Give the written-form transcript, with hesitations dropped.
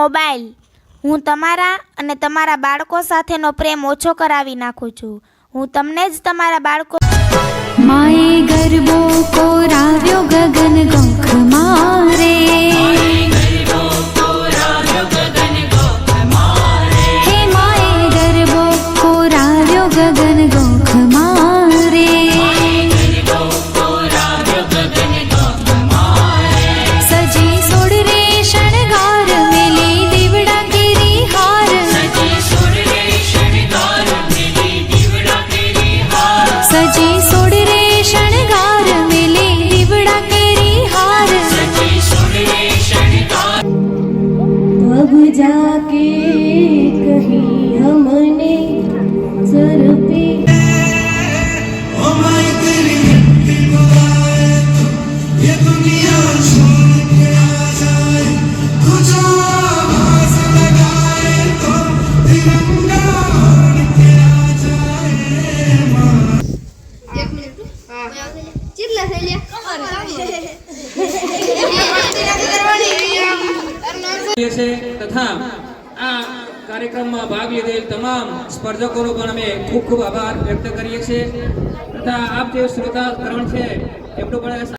Mobile હું તમારા અને તમારા બાળકો સાથેનો પ્રેમ ઓછો કરાવી નાખું છું। હું તમને જ તમારા બાળકો माए गरबो को राव्यो गगन गोख मारे, हे माए गरबो को राव्यो गगन गोख मारे, सजी सोड़ रे शणगार मिली दीवड़ा केरी हार, सजी सोड़ रे शणगार मिली दीवड़ा केरी हार, सजी सोड़ रे शणगार मिली दीवड़ा केरी हार, सजी सोड़ रे शणगार। तब जाके कहीं हमने सर पे तथा आ कार्यक्रम में भाग लीधेल तमाम स्पर्धकों पण अमे खूब खूब आभार व्यक्त करीए छीए तथा आप जे श्रोता करण छे एमनो पण